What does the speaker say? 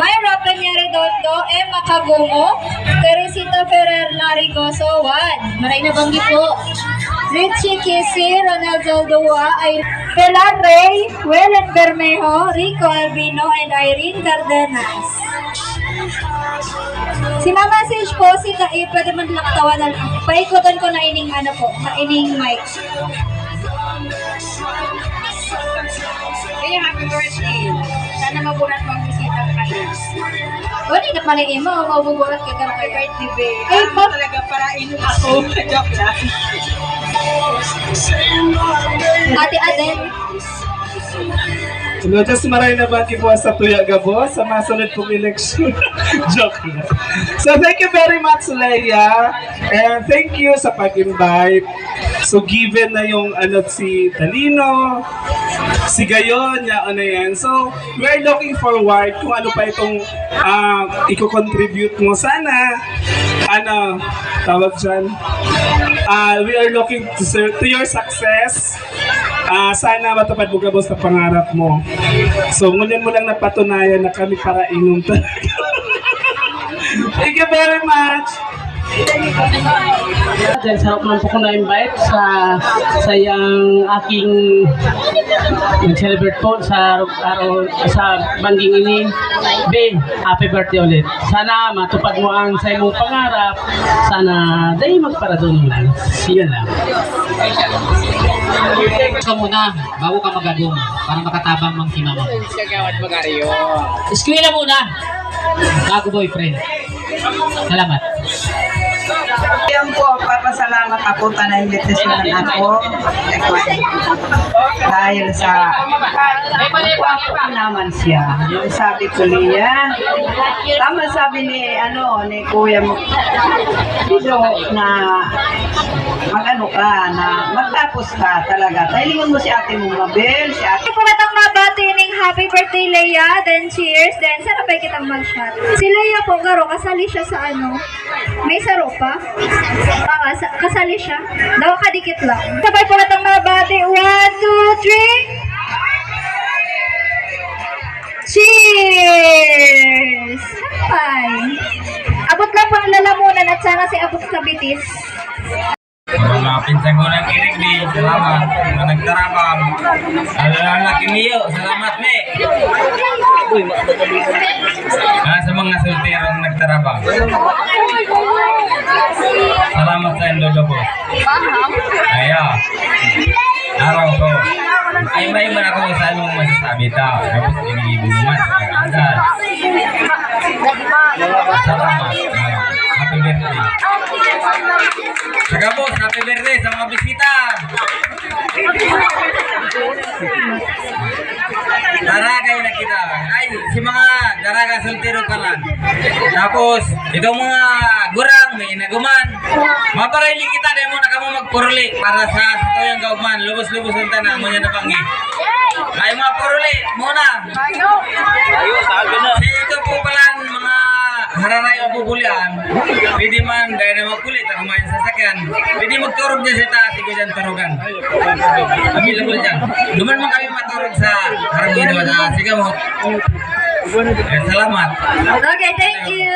Mayra Peña-Redondo, Emma Cagungo, Teresita Ferrer Larigoso, 1. Maray na banggit po. Richie Kisi, Ronaldo Dua, Pilar Rey, Welen Bermejo, Rico Albino, and Irene Cardenas. Si Mama Sage po, si Kai, pwede man lang tawanan. Paikutan ko na ining ining mic. Kaya happy birthday. Sana mabulat mong bisita kayo. Wala na pala mo, mabubulat ka ka kayo. Birthday babe. Ay, pa talaga para inom ako. Joke lang. Ate Aden. Just maray na ba po sa Tuya Gabo sa masunod pong eleksyon? Joke lang. So thank you very much, Leia. And thank you sa pag-invite. So given na yung si Talino, si Gayon, yan. So we're looking forward kung ano pa itong i-contribute mo. Sana, tawag dyan, we are looking to your success. Sana matupad mo gabos na pangarap mo. So, ngunyan mo lang napatunayan na kami para inom talaga. Thank you very much! Dahil sarap naman po ko na-invite sa yung aking nag-celebrate po sa araw sa banding ini. Be, happy birthday ulit. Sana matupad mo ang sa imong pangarap. Sana dahil magparadon lang. Yan lang. Ikaw muna, bago ka magagong para makatabang mang si mama. Eskwela muna, bago boyfriend. Salamat. Yan po, papasalamat ako na-invitation ako dahil sa ako naman siya. Yung sabi ko niya, tama sabi ni Kuya mo, Pido, na magtapos ka talaga. Tailingon mo si ate mo, Mabel, si ate. Po natang mabati ning happy birthday, Leia. Then cheers. Then sana pa kitang mag-shot. Si Leia po, garo, kasali siya sa may saro pa? Kasali siya. Daw kadikit lang. Sabay po natang mabati. 1, 2, 3. Cheers! Bye! Abot lang po ang lalamunan at sana si abot sa bitis. Mga pinsan ko ng kinig ni, salamat. Mga nagtarabang. Alalaki niyo, salamat ni. Sa mga solterong nagtarabang. Salamat sa Indodo po. Ayo. Araw ko. Ay may man ako sa anong masasabi tao. Tapos inigibuman. Agad. Salamat. Happy birthday. Sagabos, happy birthday sa mga bisita. Daragay na kita. Ay, si mga daraga soltero ka lang. Tapos, itong mga gurang, may inaguman. Maparayli kita, dahil mo na kamo magpuruli para sa tuyang gauman. Lubos-lubos ang tanang mo niya napanggi. Ay, mga puruli, muna. Ito po pala mga hararay o pupulian. Pwede man, dahil na magkulit, ako mayan sa sakyan. Pwede magturog dyan sa taas, ikaw dyan turugan. Available dyan. Duman man kami maturog sa harap ginawa sa sigamot. Salamat. Okay, thank you.